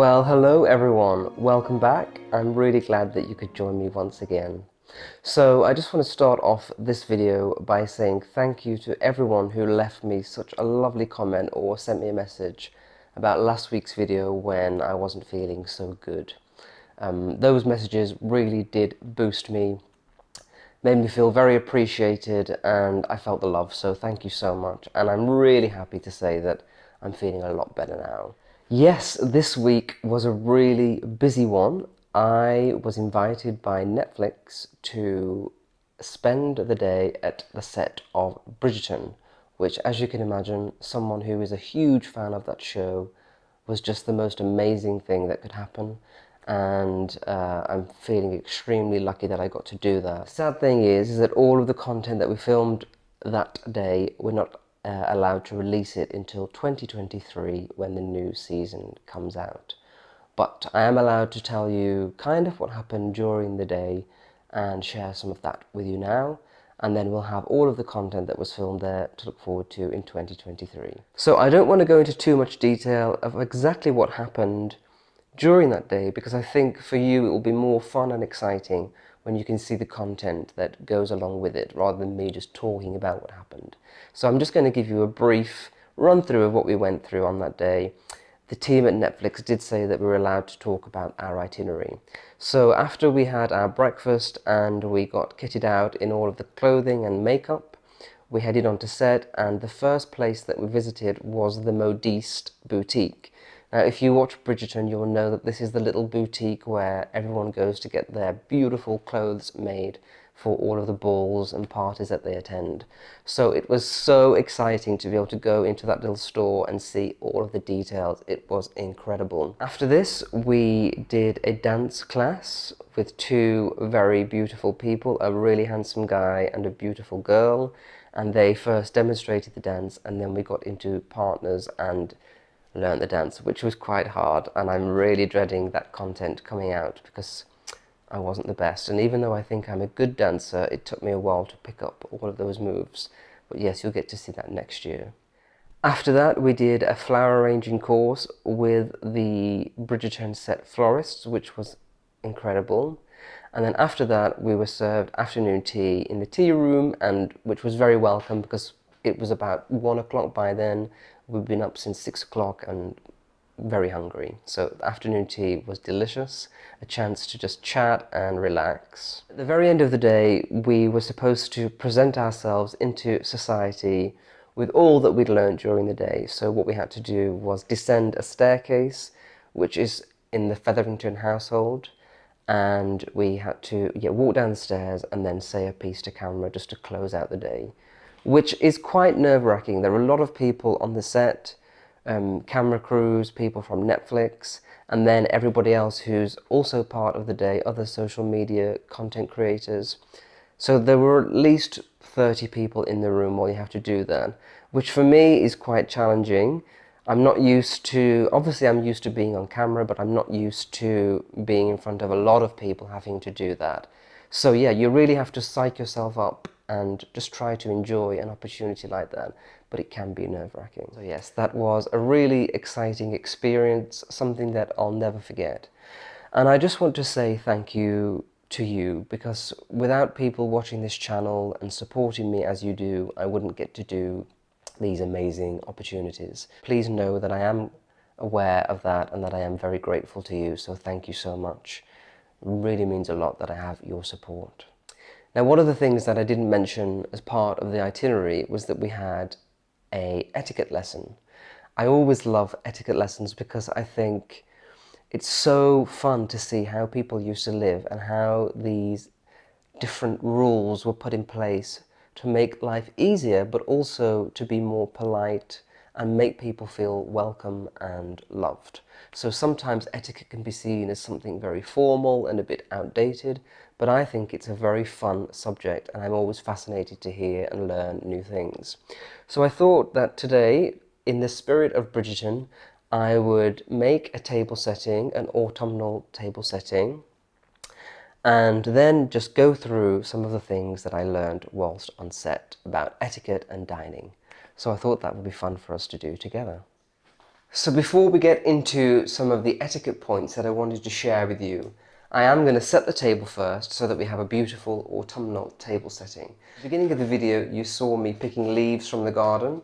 Well, hello everyone, welcome back. I'm really glad that you could join me once again. So I just want to start off this video by saying thank you to everyone who left me such a lovely comment or sent me a message about last week's video when I wasn't feeling so good. Those messages really did boost me, made me feel very appreciated, and I felt the love, so thank you so much. And I'm really happy to say that I'm feeling a lot better now. Yes, this week was a really busy one. I was invited by Netflix to spend the day at the set of Bridgerton, which, as you can imagine, someone who is a huge fan of that show, was just the most amazing thing that could happen. And I'm feeling extremely lucky that I got to do that. Sad thing is that all of the content that we filmed that day, we're not allowed to release it until 2023 when the new season comes out. But I am allowed to tell you kind of what happened during the day and share some of that with you now, and then we'll have all of the content that was filmed there to look forward to in 2023. So I don't want to go into too much detail of exactly what happened during that day, because I think for you it will be more fun and exciting when you can see the content that goes along with it rather than me just talking about what happened. So I'm just going to give you a brief run through of what we went through on that day. The team at Netflix did say that we were allowed to talk about our itinerary. So after we had our breakfast and we got kitted out in all of the clothing and makeup, we headed on to set, and the first place that we visited was the Modiste boutique. Now, if you watch Bridgerton, you'll know that this is the little boutique where everyone goes to get their beautiful clothes made for all of the balls and parties that they attend. So it was so exciting to be able to go into that little store and see all of the details. It was incredible. After this, we did a dance class with two very beautiful people, a really handsome guy and a beautiful girl. And they first demonstrated the dance, and then we got into partners and learned the dance, which was quite hard, and I'm really dreading that content coming out because I wasn't the best. And even though I think I'm a good dancer, it took me a while to pick up all of those moves. But yes, you'll get to see that next year. After that, we did a flower arranging course with the Bridgerton set florists, which was incredible. And then after that, we were served afternoon tea in the tea room, and which was very welcome because it was about 1 o'clock by then. We've been up since 6 o'clock and very hungry. So afternoon tea was delicious, a chance to just chat and relax. At the very end of the day, we were supposed to present ourselves into society with all that we'd learned during the day. So what we had to do was descend a staircase, which is in the Featherington household, and we had to walk down the stairs and then say a piece to camera just to close out the day, which is quite nerve-wracking. There are a lot of people on the set, camera crews, people from Netflix, and then everybody else who's also part of the day, other social media content creators. So there were at least 30 people in the room while you have to do that, which for me is quite challenging. I'm not used to, obviously I'm used to being on camera, but I'm not used to being in front of a lot of people having to do that. So yeah, you really have to psych yourself up and just try to enjoy an opportunity like that, but it can be nerve-wracking. So yes, that was a really exciting experience, something that I'll never forget. And I just want to say thank you to you, because without people watching this channel and supporting me as you do, I wouldn't get to do these amazing opportunities. Please know that I am aware of that and that I am very grateful to you, so thank you so much. It really means a lot that I have your support. Now, one of the things that I didn't mention as part of the itinerary was that we had a etiquette lesson. I always love etiquette lessons because I think it's so fun to see how people used to live and how these different rules were put in place to make life easier, but also to be more polite and make people feel welcome and loved. So sometimes etiquette can be seen as something very formal and a bit outdated, but I think it's a very fun subject, and I'm always fascinated to hear and learn new things. So I thought that today, in the spirit of Bridgerton, I would make a table setting, an autumnal table setting, and then just go through some of the things that I learned whilst on set about etiquette and dining. So I thought that would be fun for us to do together. So before we get into some of the etiquette points that I wanted to share with you, I am going to set the table first so that we have a beautiful autumnal table setting. At the beginning of the video you saw me picking leaves from the garden.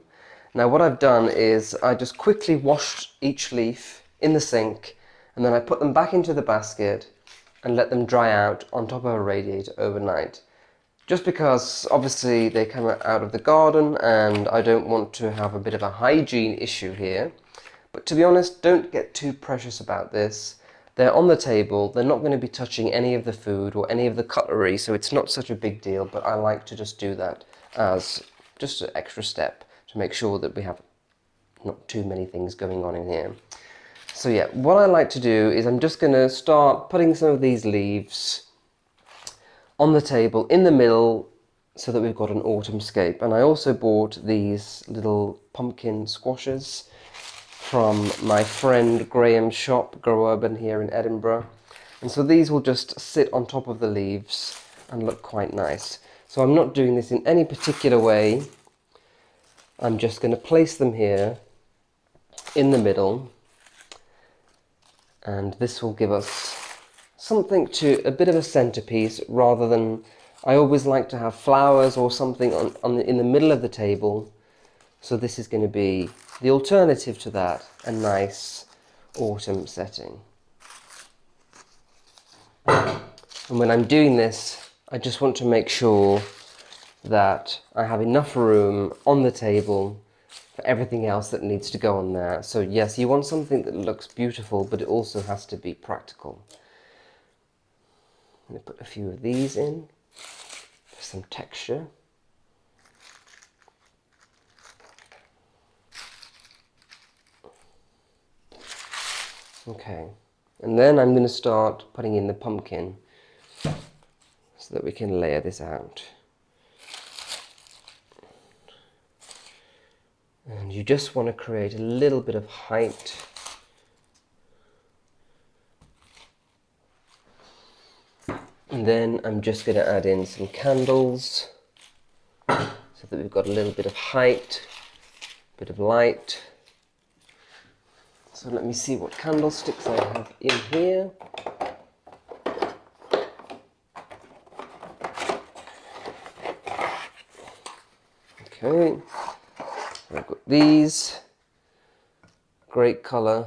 Now what I've done is I just quickly washed each leaf in the sink and then I put them back into the basket and let them dry out on top of a radiator overnight. Just because obviously they come out of the garden and I don't want to have a bit of a hygiene issue here. But to be honest, don't get too precious about this. They're on the table, they're not going to be touching any of the food or any of the cutlery, so it's not such a big deal, but I like to just do that as just an extra step to make sure that we have not too many things going on in here. So yeah, what I like to do is I'm just going to start putting some of these leaves on the table in the middle so that we've got an autumnscape. And I also bought these little pumpkin squashes from my friend Graham's shop, Grow Urban, here in Edinburgh. And so these will just sit on top of the leaves and look quite nice. So I'm not doing this in any particular way. I'm just going to place them here in the middle. And this will give us something to, a bit of a centerpiece rather than, I always like to have flowers or something in the middle of the table. So this is going to be the alternative to that, a nice autumn setting. And when I'm doing this, I just want to make sure that I have enough room on the table for everything else that needs to go on there. So yes, you want something that looks beautiful, but it also has to be practical. I'm going to put a few of these in for some texture. Okay, and then I'm going to start putting in the pumpkin so that we can layer this out. And you just want to create a little bit of height. And then I'm just going to add in some candles so that we've got a little bit of height, a bit of light. So let me see what candlesticks I have in here. Okay, I've got these, great colour.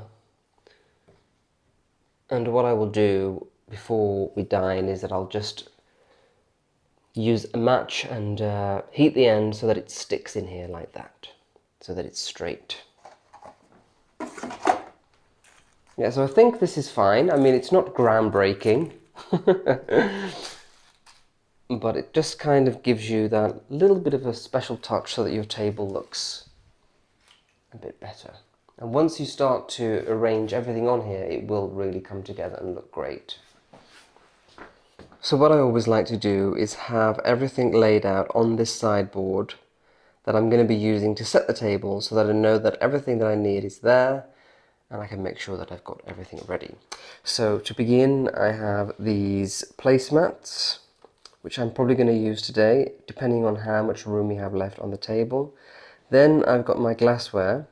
And what I will do before we dine is that I'll just use a match and heat the end so that it sticks in here like that, so that it's straight. Yeah, so I think this is fine. I mean, it's not groundbreaking, but it just kind of gives you that little bit of a special touch so that your table looks a bit better. And once you start to arrange everything on here, it will really come together and look great. So what I always like to do is have everything laid out on this sideboard that I'm going to be using to set the table so that I know that everything that I need is there and I can make sure that I've got everything ready. So to begin, I have these placemats, which I'm probably going to use today, depending on how much room we have left on the table. Then I've got my glassware.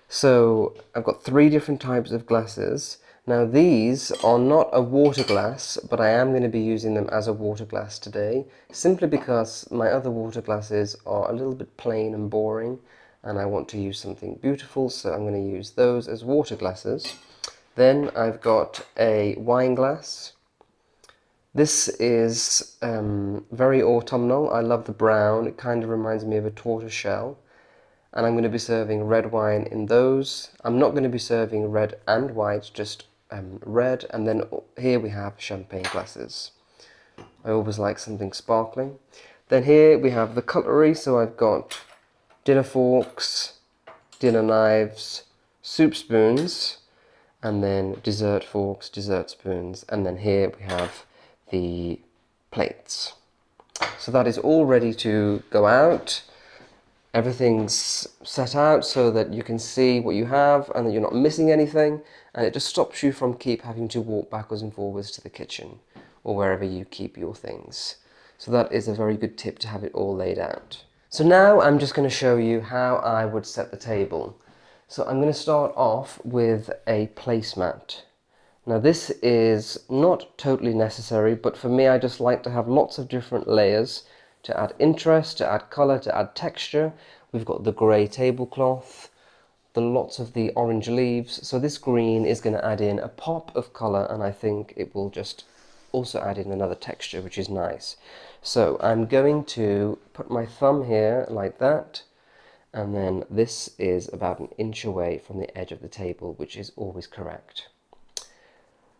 So I've got 3 different types of glasses. Now these are not a water glass, but I am going to be using them as a water glass today, simply because my other water glasses are a little bit plain and boring, and I want to use something beautiful, so I'm going to use those as water glasses. Then I've got a wine glass. This is very autumnal. I love the brown. It kind of reminds me of a tortoise shell. And I'm going to be serving red wine in those. I'm not going to be serving red and white, just red. And then here we have champagne glasses. I always like something sparkling. Then here we have the cutlery. So I've got dinner forks, dinner knives, soup spoons, and then dessert forks, dessert spoons, and then here we have the plates. So that is all ready to go out. Everything's set out so that you can see what you have and that you're not missing anything, and it just stops you from keep having to walk backwards and forwards to the kitchen or wherever you keep your things. So that is a very good tip, to have it all laid out. So now I'm just going to show you how I would set the table. So I'm going to start off with a placemat. Now this is not totally necessary, but for me I just like to have lots of different layers to add interest, to add colour, to add texture. We've got the grey tablecloth, lots of the orange leaves, so this green is going to add in a pop of colour, and I think it will just also add in another texture, which is nice. So I'm going to put my thumb here like that, and then this is about an inch away from the edge of the table, which is always correct.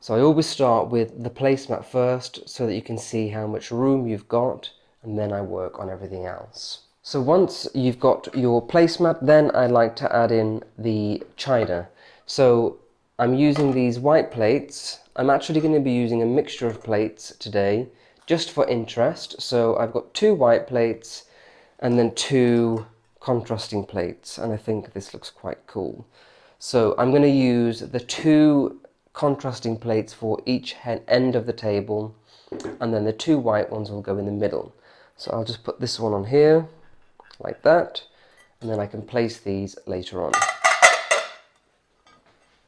So I always start with the placemat first so that you can see how much room you've got, and then I work on everything else. So once you've got your placemat, then I like to add in the china. So I'm using these white plates. I'm actually going to be using a mixture of plates today, just for interest. So I've got 2 white plates and then 2 contrasting plates, and I think this looks quite cool. So I'm going to use the 2 contrasting plates for each end of the table, and then the 2 white ones will go in the middle. So I'll just put this one on here like that, and then I can place these later on.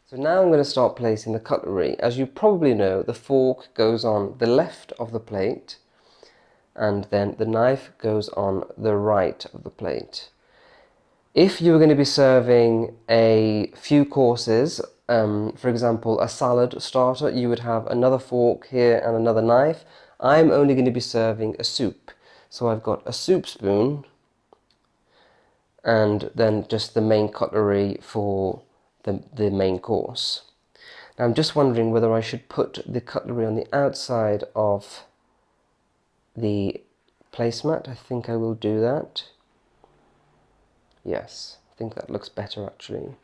So now I'm going to start placing the cutlery. As you probably know, the fork goes on the left of the plate, and then the knife goes on the right of the plate. If you're going to be serving a few courses, for example a salad starter, you would have another fork here and another knife. I'm only going to be serving a soup, so I've got a soup spoon and then just the main cutlery for the main course. Now I'm just wondering whether I should put the cutlery on the outside of the placemat. I think I will do that. Yes, I think that looks better actually.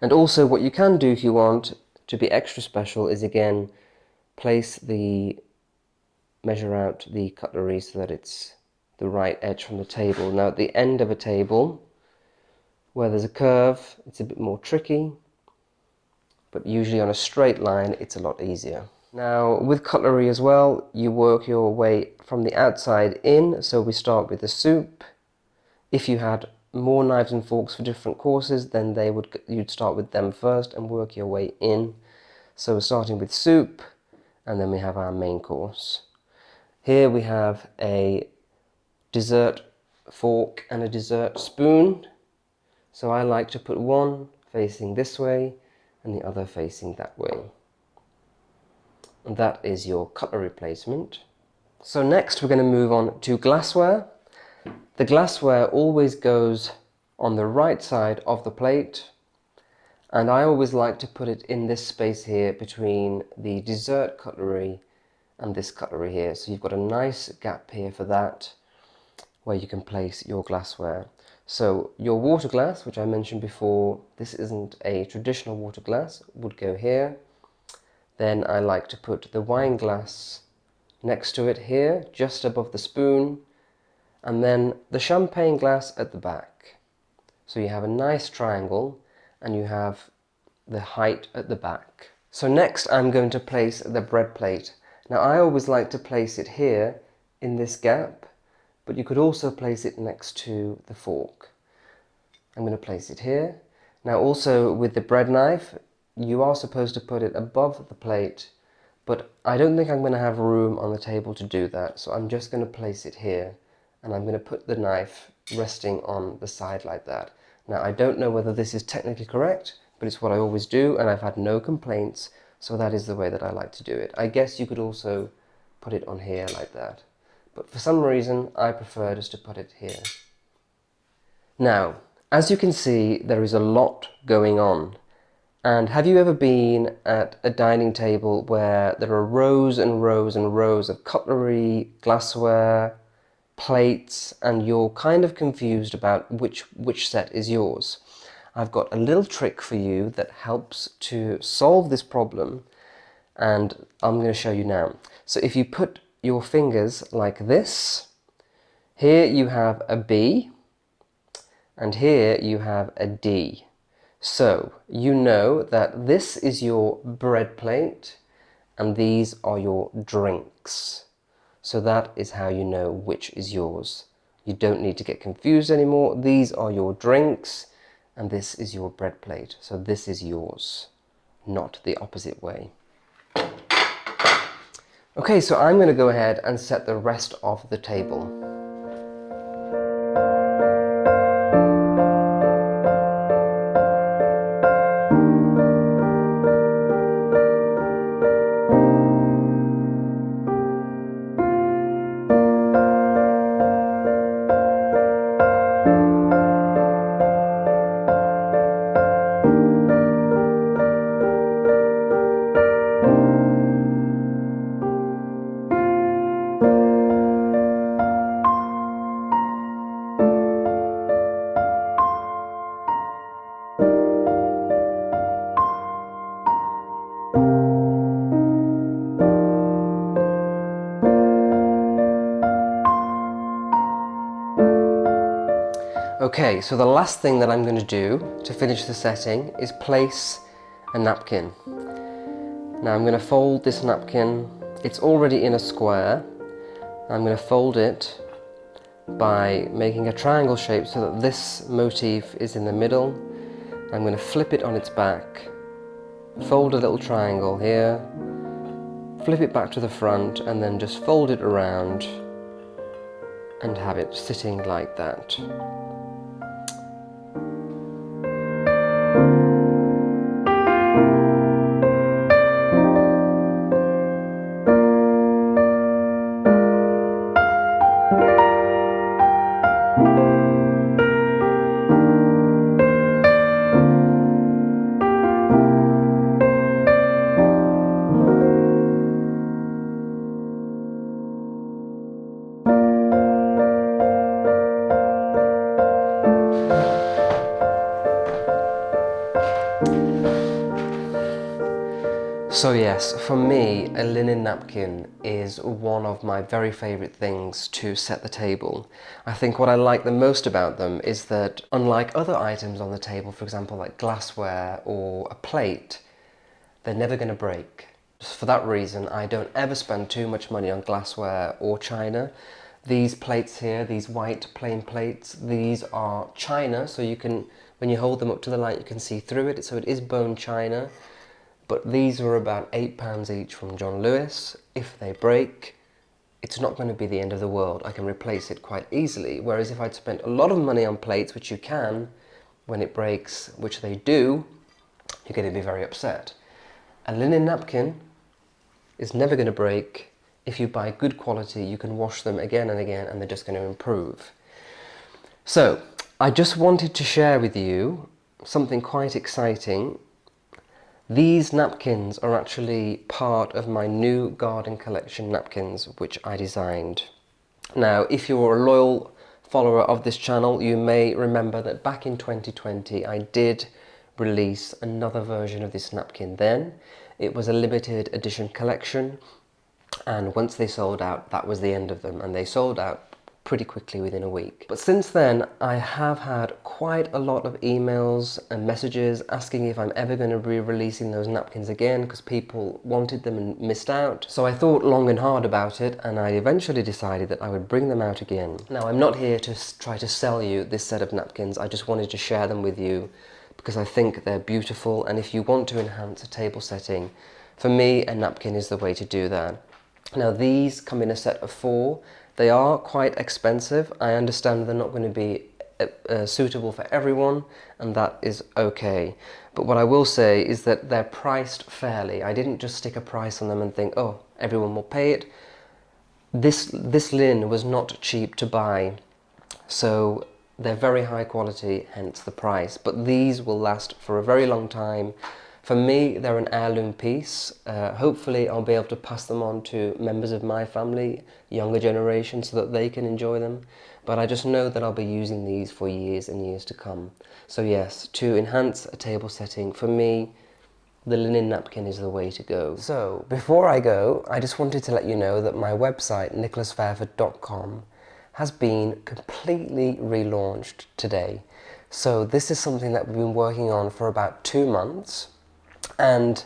And also what you can do if you want to be extra special is again measure out the cutlery so that it's the right edge from the table. Now at the end of a table where there's a curve, it's a bit more tricky, but usually on a straight line it's a lot easier. Now with cutlery as well, you work your way from the outside in, so we start with the soup. If you had more knives and forks for different courses, then you'd start with them first and work your way in. So we're starting with soup, and then we have our main course. Here we have a dessert fork and a dessert spoon. So I like to put one facing this way and the other facing that way. And that is your cutlery placement. So next we're going to move on to glassware. The glassware always goes on the right side of the plate, and I always like to put it in this space here between the dessert cutlery and this cutlery here. So you've got a nice gap here for that, where you can place your glassware. So your water glass, which I mentioned before, this isn't a traditional water glass, would go here. Then I like to put the wine glass next to it here, just above the spoon, and then the champagne glass at the back. So you have a nice triangle and you have the height at the back. So next I'm going to place the bread plate. Now I always like to place it here in this gap, but you could also place it next to the fork. I'm going to place it here. Now also with the bread knife, you are supposed to put it above the plate, but I don't think I'm going to have room on the table to do that, so I'm just going to place it here, and I'm going to put the knife resting on the side like that. Now I don't know whether this is technically correct, but it's what I always do, and I've had no complaints, so that is the way that I like to do it. I guess you could also put it on here like that, but for some reason I prefer just to put it here. Now, as you can see, there is a lot going on. And have you ever been at a dining table where there are rows and rows and rows of cutlery, glassware, plates, and you're kind of confused about which set is yours? I've got a little trick for you that helps to solve this problem, and I'm going to show you now. So if you put your fingers like this, here you have a B, and here you have a D. So you know that this is your bread plate and these are your drinks. So that is how you know which is yours. You don't need to get confused anymore. These are your drinks. and this is your bread plate. So this is yours, not the opposite way. Okay, so I'm going to go ahead and set the rest of the table. Okay, so the last thing that I'm going to do to finish the setting is place a napkin. Now I'm going to fold this napkin. It's already in a square. I'm going to fold it by making a triangle shape so that this motif is in the middle. I'm going to flip it on its back, fold a little triangle here, flip it back to the front, and then just fold it around and have it sitting like that. So yes, for me, a linen napkin is one of my very favourite things to set the table. I think what I like the most about them is that, unlike other items on the table, for example like glassware or a plate, they're never going to break. Just for that reason, I don't ever spend too much money on glassware or china. These plates here, these white plain plates, these are china, so you can, when you hold them up to the light, you can see through it, so it is bone china. But these were about £8 each from John Lewis. If they break, it's not going to be the end of the world. I can replace it quite easily. Whereas if I'd spent a lot of money on plates, which you can, when it breaks, which they do, you're going to be very upset. A linen napkin is never going to break. If you buy good quality, you can wash them again and again, and they're just going to improve. So, I just wanted to share with you something quite exciting. These napkins are actually part of my new Garden Collection Napkins, which I designed. Now, if you're a loyal follower of this channel, you may remember that back in 2020, I did release another version of this napkin then. It was a limited edition collection, and once they sold out, that was the end of them, and they sold out pretty quickly within a week. But since then, I have had quite a lot of emails and messages asking if I'm ever going to be releasing those napkins again, because people wanted them and missed out. So I thought long and hard about it, and I eventually decided that I would bring them out again. Now, I'm not here to try to sell you this set of napkins. I just wanted to share them with you because I think they're beautiful, and if you want to enhance a table setting, for me, a napkin is the way to do that. Now, these come in a set of 4. They are quite expensive. I understand they're not going to be suitable for everyone, and that is okay. But what I will say is that they're priced fairly. I didn't just stick a price on them and think, oh, everyone will pay it. This linen was not cheap to buy, so they're very high quality, hence the price. But these will last for a very long time. For me, they're an heirloom piece. Hopefully I'll be able to pass them on to members of my family, younger generation, so that they can enjoy them. But I just know that I'll be using these for years and years to come. So yes, to enhance a table setting, for me, the linen napkin is the way to go. So before I go, I just wanted to let you know that my website, nicholasfairford.com, has been completely relaunched today. So this is something that we've been working on for about 2 months. And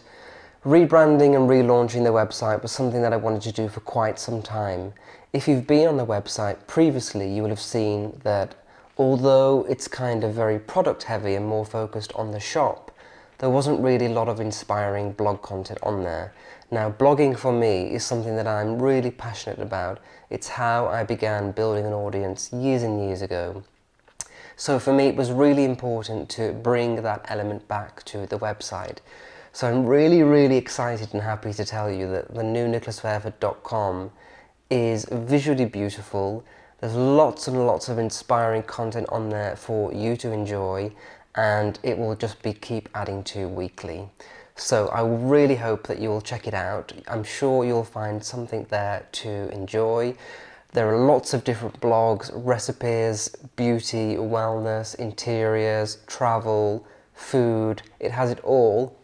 rebranding and relaunching the website was something that I wanted to do for quite some time. If you've been on the website previously, you will have seen that Although it's kind of very product heavy and more focused on the shop, there wasn't really a lot of inspiring blog content on there. Now, blogging for me is something that I'm really passionate about. It's how I began building an audience years and years ago. So for me, it was really important to bring that element back to the website. So I'm really, really excited and happy to tell you that the new nicholasfairford.com is visually beautiful. There's lots and lots of inspiring content on there for you to enjoy, and it will just keep adding to weekly. So I really hope that you'll check it out. I'm sure you'll find something there to enjoy. There are lots of different blogs, recipes, beauty, wellness, interiors, travel, food. It has it all.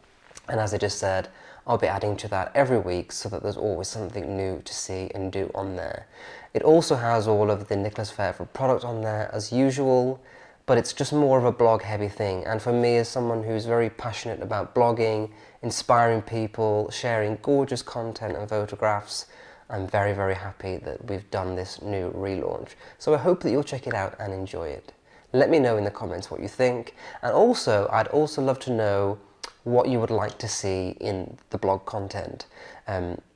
And as I just said, I'll be adding to that every week so that there's always something new to see and do on there. It also has all of the Nicholas Fairford product on there as usual, but it's just more of a blog heavy thing. And for me, as someone who's very passionate about blogging, inspiring people, sharing gorgeous content and photographs, I'm very, very happy that we've done this new relaunch. So I hope that you'll check it out and enjoy it. Let me know in the comments what you think. And also, I'd also love to know what you would like to see in the blog content.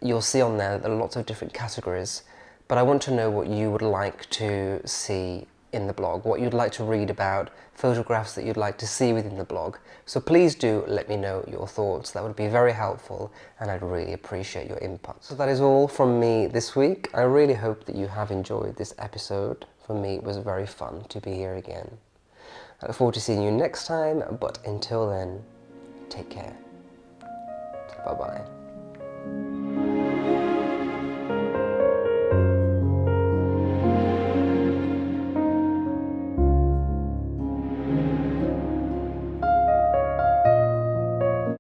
You'll see on there that there are lots of different categories, but I want to know what you would like to see in the blog, what you'd like to read about, photographs that you'd like to see within the blog. So please do let me know your thoughts. That would be very helpful, and I'd really appreciate your input. So that is all from me this week. I really hope that you have enjoyed this episode. For me, it was very fun to be here again. I look forward to seeing you next time, but until then, take care. Bye-bye.